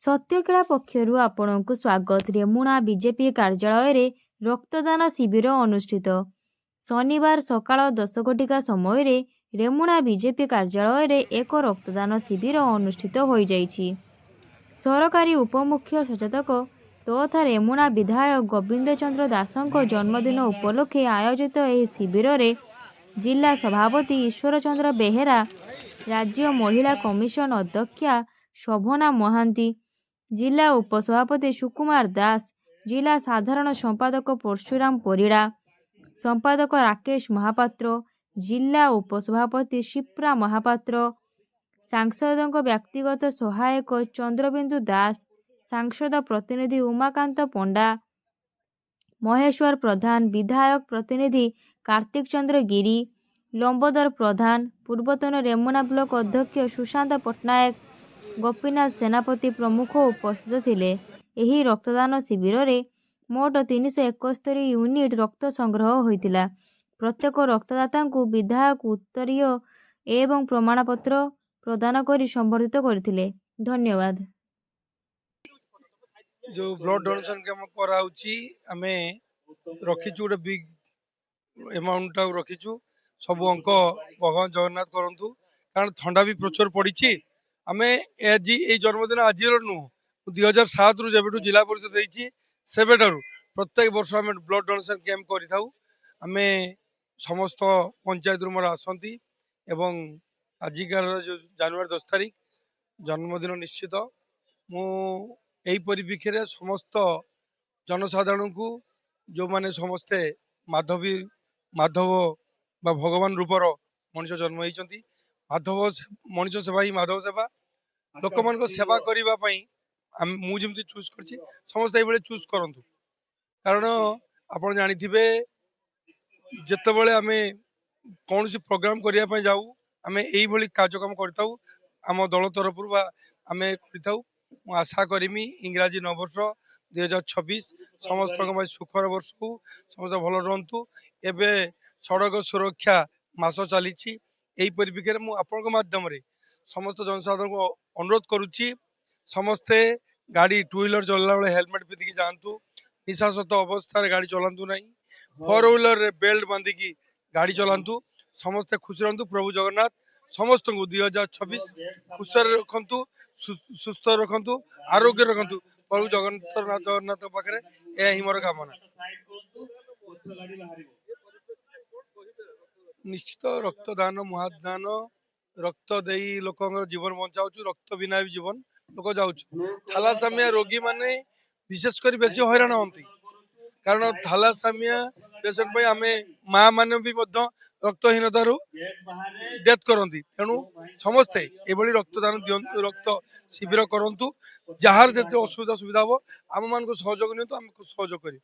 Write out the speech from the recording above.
सत्यकला पक्षरु आपणकु स्वागत। रेमुणा बीजेपी कार्यालय रे रक्तदान शिविर अनुष्ठित। शनिवार सकाळ 10 घटिका समय रे रेमुणा बीजेपी कार्यालय रे एक रक्तदान शिविर अनुष्ठित होई जाइछि। सरकारी उपमुख्य सचेतक तथा रेमुणा विधायक गोविंद चंद्र दासଙ୍କ जन्मदिन उपलक्षे आयोजित ଏହି शिविर रे जिला सभापति ईश्वर चंद्र बेहेरा, राज्य महिला कमिशन अध्यक्षा शोभना महांती, जिला उपसभापति सुकुमार दास, जिला साधारण संपादक परशुराम परिड़ा, संपादक राकेश महापात्र, जिला उपसभापति शिप्रा महापात्र, सांसदों व्यक्तिगत सहायक चंद्रबिंदु दास, सांसद प्रतिनिधि उमाकांत पंडा, महेश्वर प्रधान, विधायक प्रतिनिधि कार्तिक चंद्र गिरी, लंबोदर प्रधान, पूर्वतन रेमुणा ब्लॉक अध्यक्ष सुशांत पट्टनायक, गोपीनाथ सेनापति प्रमुख उपस्थित थिले। एही रक्तदान शिविर रे मोट 371 यूनिट रक्त संग्रह होइतिला। प्रत्येक रक्तदाता को विधायक उत्तरीय एवं प्रमाणपत्र प्रदान करी संबर्धित करथिले। धन्यवाद। जो ब्लड डोनेशन कैंप कराउची आमे रखिचु गोटे बिग अमाउंट रखिचु। सब अंक भगवान जगन्नाथ करंतु, कारण ठंडा भी प्रचुर पड़ी। आमे ए जन्मदिन आज नुह 2007 रु जेबेठू जिला परिषद होईची सेबेठारु प्रत्येक वर्ष आमे ब्लड डोनेशन कैंप करिथाउ। आमे समस्त पंचायत मोर आसंती एवं आजिकार जो जनवरी 10 तारिख जन्मदिन निश्चित मु एही परिप्रेक्षी समस्त जनसाधारण को जो माने समस्ते माधव बा भगवान रूपर मनुष्य जन्म होती। माधव मनुष्य सेवा ही माधव सेवा। लोक मान सेवा करने मुझे चूज कर समस्त ये चूज करूँ, कारण आप जानी जिते बड़े आम कौन सी प्रोग्राम करने जाऊ आम यही कार्यक्रम करम दल तरफ आम कर। आशा करमी इंग्राजी नववर्ष 2026 समस्त सुखर वर्ष को समस्त भल रुहतु। एबे सड़क सुरक्षा मास चली परिप्रेक्षी मुझे माध्यम समस्त जनसाधारण को अनुरोध करुच्ची, समस्ते गाड़ी टू व्हीलर चलला बेले हेलमेट पिंधिकी जातु, निशासत अवस्था गाड़ी चलातु नहीं, फोर व्हीलर बेल्ट बांधिकी गाड़ी चलातु। समस्ते खुशी रहतु। प्रभु जगन्नाथ समस्त को 2026 खुश रखु, सुस्थ रखु, आरोग्य रखु। प्रभु जगन्नाथ पाखे यह ही मोर कामना। निश्चित रक्तदान महादान रक्त दे लोक जीवन बचाऊ। रक्त बिना भी जीवन लोक जाऊँ। थैलासेमिया रोगी माने विशेषकर बेसी हैरान होती, कारण थैलासेमिया पेशेंट आम माँ मैंने भी रक्तहीनतार डेथ करती। तेणु समस्ते ये रक्तदान दिंतु, रक्त शिविर करूँ। जार जो असुविधा सुविधा हम आम मान सहयोग नहीं आम सहयोग कर।